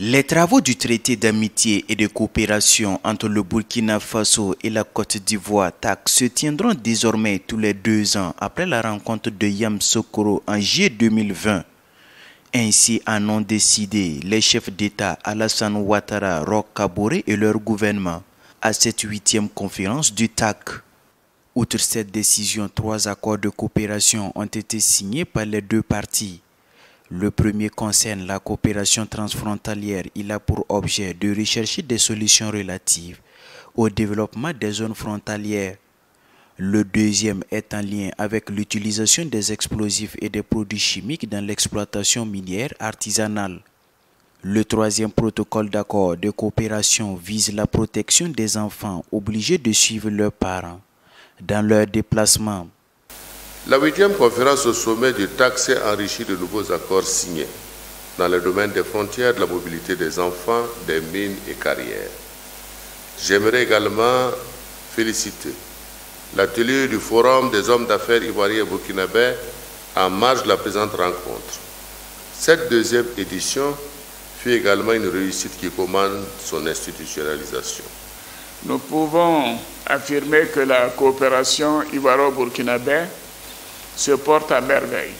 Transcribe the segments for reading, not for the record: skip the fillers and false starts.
Les travaux du traité d'amitié et de coopération entre le Burkina Faso et la Côte d'Ivoire TAC se tiendront désormais tous les 2 ans après la rencontre de Yamoussoukro en juillet 2020. Ainsi en ont décidé les chefs d'État Alassane Ouattara, Roch Kaboré et leur gouvernement à cette 8e conférence du TAC. Outre cette décision, 3 accords de coopération ont été signés par les 2 parties. Le premier concerne la coopération transfrontalière. Il a pour objet de rechercher des solutions relatives au développement des zones frontalières. Le deuxième est en lien avec l'utilisation des explosifs et des produits chimiques dans l'exploitation minière artisanale. Le troisième protocole d'accord de coopération vise la protection des enfants obligés de suivre leurs parents dans leurs déplacements. La 8e conférence au sommet du TAC s'est enrichie de nouveaux accords signés dans le domaine des frontières, de la mobilité des enfants, des mines et carrières. J'aimerais également féliciter l'atelier du Forum des hommes d'affaires ivoiriens et burkinabés en marge de la présente rencontre. Cette 2e édition fut également une réussite qui commande son institutionnalisation. Nous pouvons affirmer que la coopération ivoiro-burkinabé se porte à merveille.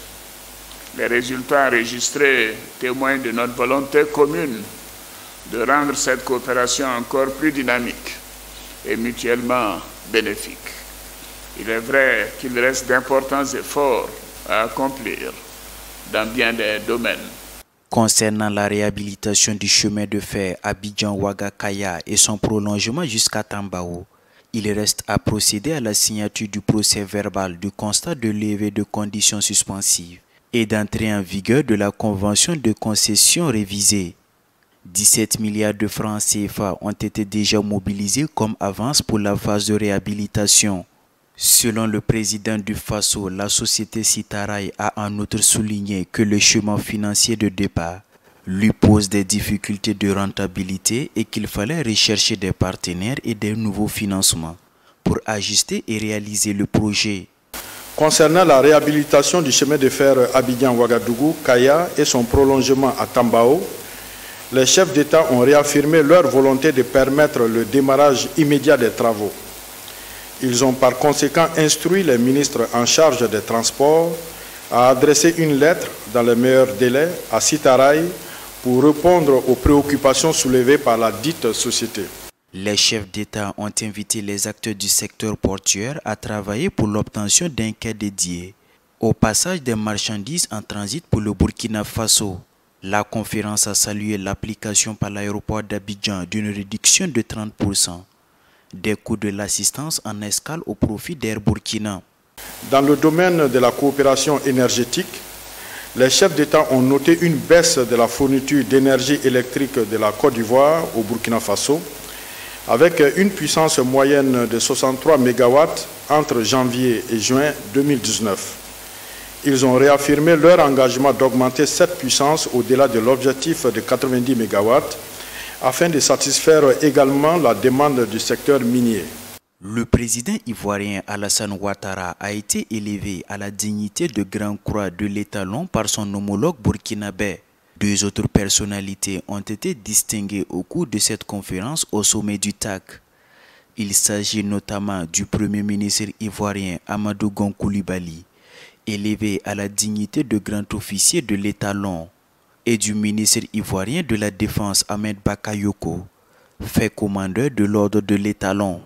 Les résultats enregistrés témoignent de notre volonté commune de rendre cette coopération encore plus dynamique et mutuellement bénéfique. Il est vrai qu'il reste d'importants efforts à accomplir dans bien des domaines. Concernant la réhabilitation du chemin de fer Abidjan-Ouaga-Kaya et son prolongement jusqu'à Tambao, il reste à procéder à la signature du procès verbal du constat de levée de conditions suspensives et d'entrée en vigueur de la convention de concession révisée. 17 milliards de francs CFA ont été déjà mobilisés comme avance pour la phase de réhabilitation. Selon le président du Faso, la société Sitaray a en outre souligné que le chemin financier de départ lui pose des difficultés de rentabilité et qu'il fallait rechercher des partenaires et des nouveaux financements pour ajuster et réaliser le projet. Concernant la réhabilitation du chemin de fer Abidjan-Ouagadougou-Kaya et son prolongement à Tambao, les chefs d'État ont réaffirmé leur volonté de permettre le démarrage immédiat des travaux. Ils ont par conséquent instruit les ministres en charge des transports à adresser une lettre dans les meilleurs délais à Sitaray pour répondre aux préoccupations soulevées par la dite société. Les chefs d'État ont invité les acteurs du secteur portuaire à travailler pour l'obtention d'un quai dédié au passage des marchandises en transit pour le Burkina Faso. La conférence a salué l'application par l'aéroport d'Abidjan d'une réduction de 30% des coûts de l'assistance en escale au profit d'Air Burkina. Dans le domaine de la coopération énergétique, les chefs d'État ont noté une baisse de la fourniture d'énergie électrique de la Côte d'Ivoire au Burkina Faso, avec une puissance moyenne de 63 MW entre janvier et juin 2019. Ils ont réaffirmé leur engagement d'augmenter cette puissance au-delà de l'objectif de 90 MW, afin de satisfaire également la demande du secteur minier. Le président ivoirien Alassane Ouattara a été élevé à la dignité de Grand Croix de l'Étalon par son homologue burkinabé. 2 autres personnalités ont été distinguées au cours de cette conférence au sommet du TAC. Il s'agit notamment du Premier ministre ivoirien Amadou Gon Coulibaly, élevé à la dignité de Grand Officier de l'Étalon, et du ministre ivoirien de la Défense Ahmed Bakayoko, fait commandeur de l'ordre de l'Étalon.